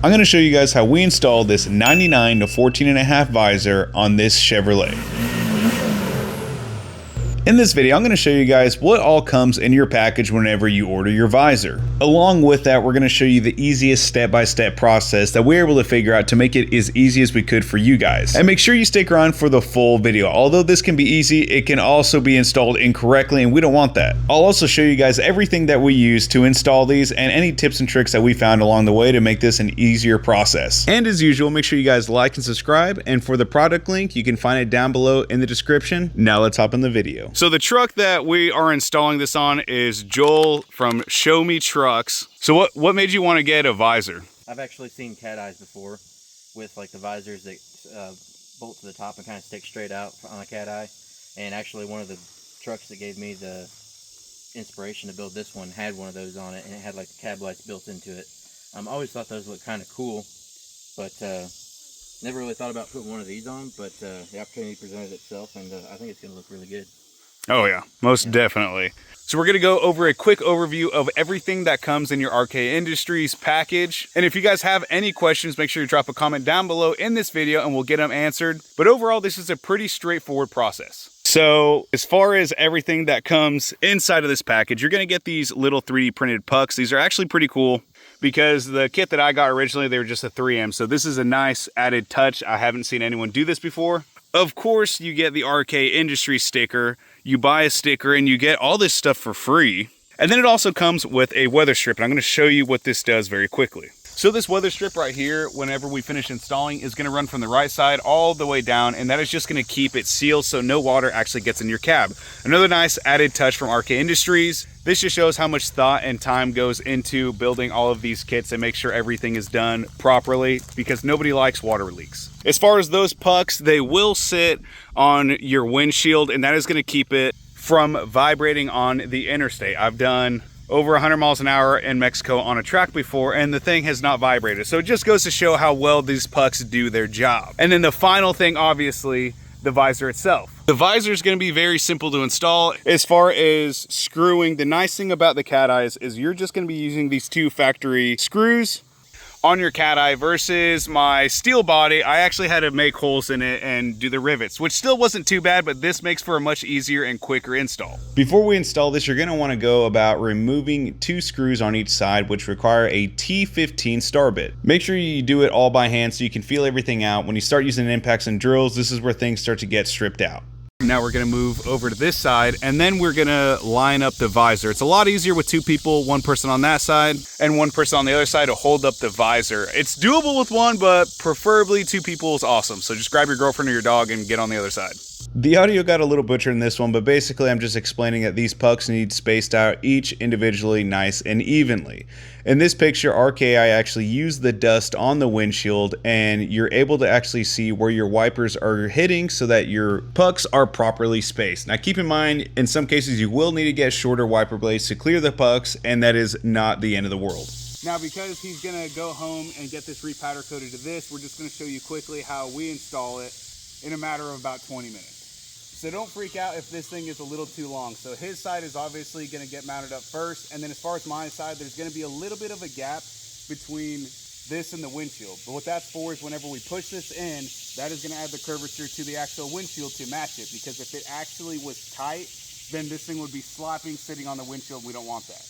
I'm going to show you guys how we installed this 99 to 14.5 visor on this Chevrolet. In this video, I'm going to show you guys what all comes in your package whenever you order your visor. Along with that, we're going to show you the easiest step-by-step process that we're able to figure out to make it as easy as we could for you guys. And make sure you stick around for the full video. Although this can be easy, it can also be installed incorrectly, and we don't want that. I'll also show you guys everything that we use to install these and any tips and tricks that we found along the way to make this an easier process. And as usual, make sure you guys like and subscribe. And for the product link, you can find it down below in the description. Now let's hop in the video. So the truck that we are installing this on is Joel from Show Me Trucks. So what made you want to get a visor? I've actually seen cat eyes before with like the visors that bolt to the top and kind of stick straight out on a cat eye. And actually one of the trucks that gave me the inspiration to build this one had one of those on it, and it had like the cab lights built into it. I always thought those looked kind of cool, but never really thought about putting one of these on, but the opportunity presented itself, and I think it's going to look really good. Oh yeah, most definitely. So we're going to go over a quick overview of everything that comes in your RK Industries package. And if you guys have any questions, make sure you drop a comment down below in this video and we'll get them answered. But overall, this is a pretty straightforward process. So as far as everything that comes inside of this package, you're going to get these little 3D printed pucks. These are actually pretty cool because the kit that I got originally, they were just a 3M. So this is a nice added touch. I haven't seen anyone do this before. Of course, you get the RK Industries sticker. You buy a sticker and you get all this stuff for free. And then it also comes with a weather strip. And I'm going to show you what this does very quickly. So this weather strip right here, whenever we finish installing, is going to run from the right side all the way down. And that is just going to keep it sealed so no water actually gets in your cab. Another nice added touch from RK Industries. This just shows how much thought and time goes into building all of these kits and make sure everything is done properly, because nobody likes water leaks. As far as those pucks, they will sit on your windshield, and that is going to keep it from vibrating on the interstate. I've done over 100 miles an hour in Mexico on a track before, and the thing has not vibrated. So it just goes to show how well these pucks do their job. And then the final thing, obviously, the visor itself. The visor is going to be very simple to install. As far as screwing, the nice thing about the cat eyes is you're just going to be using these 2 factory screws on your cat eye versus my steel body. I actually had to make holes in it and do the rivets, which still wasn't too bad, but this makes for a much easier and quicker install. Before we install this, you're going to want to go about removing 2 screws on each side, which require a T15 star bit. Make sure you do it all by hand so you can feel everything out. When you start using impacts and drills, this is where things start to get stripped out. Now we're going to move over to this side, and then we're going to line up the visor. It's a lot easier with 2 people, 1 person on that side and 1 person on the other side to hold up the visor. It's doable with 1, but preferably 2 people is awesome. So just grab your girlfriend or your dog and get on the other side. The audio got a little butchered in this one, but basically I'm just explaining that these pucks need spaced out each individually, nice and evenly. In this picture, RKI actually used the dust on the windshield, and you're able to actually see where your wipers are hitting so that your pucks are properly spaced. Now keep in mind, in some cases you will need to get shorter wiper blades to clear the pucks, and that is not the end of the world. Now, because he's gonna go home and get this repowder coated to this, we're just gonna show you quickly how we install it in a matter of about 20 minutes. So don't freak out if this thing is a little too long. So his side is obviously going to get mounted up first. And then as far as my side, there's going to be a little bit of a gap between this and the windshield. But what that's for is whenever we push this in, that is going to add the curvature to the actual windshield to match it. Because if it actually was tight, then this thing would be slopping sitting on the windshield. We don't want that.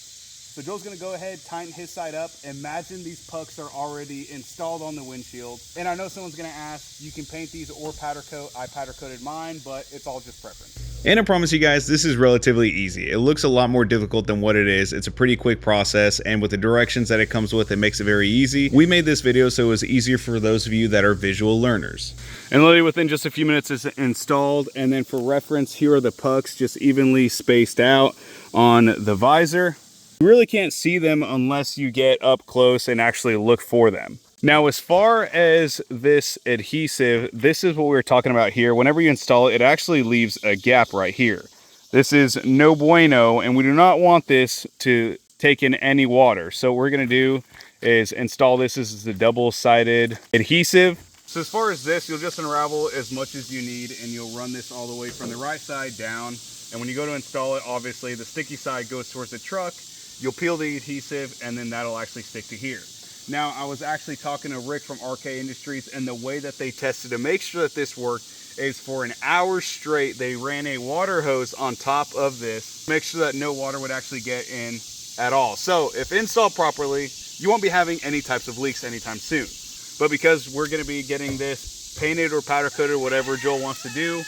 So Joe's going to go ahead, tighten his side up. Imagine these pucks are already installed on the windshield. And I know someone's going to ask, you can paint these or powder coat. I powder coated mine, but it's all just preference. And I promise you guys, this is relatively easy. It looks a lot more difficult than what it is. It's a pretty quick process, and with the directions that it comes with, it makes it very easy. We made this video so it was easier for those of you that are visual learners. And literally within just a few minutes it's installed. And then for reference, here are the pucks just evenly spaced out on the visor. You really can't see them unless you get up close and actually look for them. Now, as far as this adhesive, this is what we were talking about here. Whenever you install it, it actually leaves a gap right here. This is no bueno, and we do not want this to take in any water. So what we're gonna do is install this. This is the double-sided adhesive. So as far as this, you'll just unravel as much as you need, and you'll run this all the way from the right side down. And when you go to install it, obviously the sticky side goes towards the truck. You'll peel the adhesive, and then that'll actually stick to here. Now, I was actually talking to Rick from RK Industries, and the way that they tested to make sure that this worked is for an hour straight, they ran a water hose on top of this, make sure that no water would actually get in at all. So if installed properly, you won't be having any types of leaks anytime soon. But because we're gonna be getting this painted or powder coated, whatever Joel wants to do,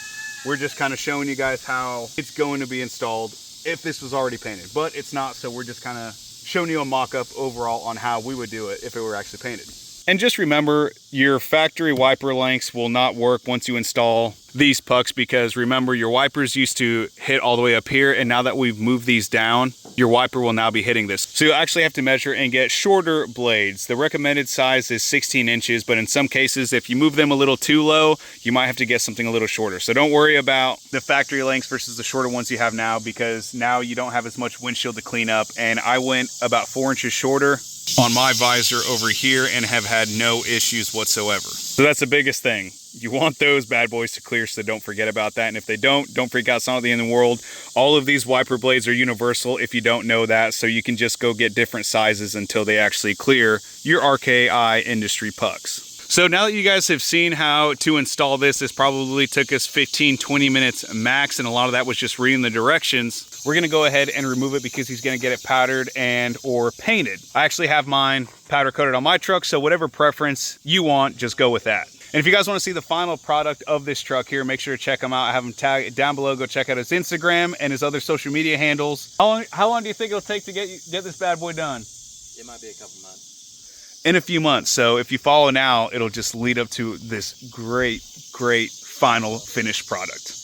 we're just kind of showing you guys how it's going to be installed if this was already painted. But it's not, so we're just kind of showing you a mock-up overall on how we would do it if it were actually painted. And just remember, your factory wiper lengths will not work once you install these pucks, because remember, your wipers used to hit all the way up here, and now that we've moved these down, your wiper will now be hitting this. So you actually have to measure and get shorter blades. The recommended size is 16 inches, but in some cases, if you move them a little too low, you might have to get something a little shorter. So don't worry about the factory lengths versus the shorter ones you have now, because now you don't have as much windshield to clean up. And I went about 4 inches shorter on my visor over here and have had no issues whatsoever. So that's the biggest thing. You want those bad boys to clear, so don't forget about that. And if they don't freak out, it's not the end of the world. All of these wiper blades are universal if you don't know that, so you can just go get different sizes until they actually clear your RKI Industry pucks. So now that you guys have seen how to install this, this probably took us 15-20 minutes max, and a lot of that was just reading the directions. We're gonna go ahead and remove it because he's gonna get it powdered and or painted. I actually have mine powder coated on my truck, so whatever preference you want, just go with that. And if you guys want to see the final product of this truck here, make sure to check him out. I have him tagged down below. Go check out his Instagram and his other social media handles. How long do you think it'll take to get this bad boy done? It might be a couple months. In a few months. So if you follow now, it'll just lead up to this great final finished product.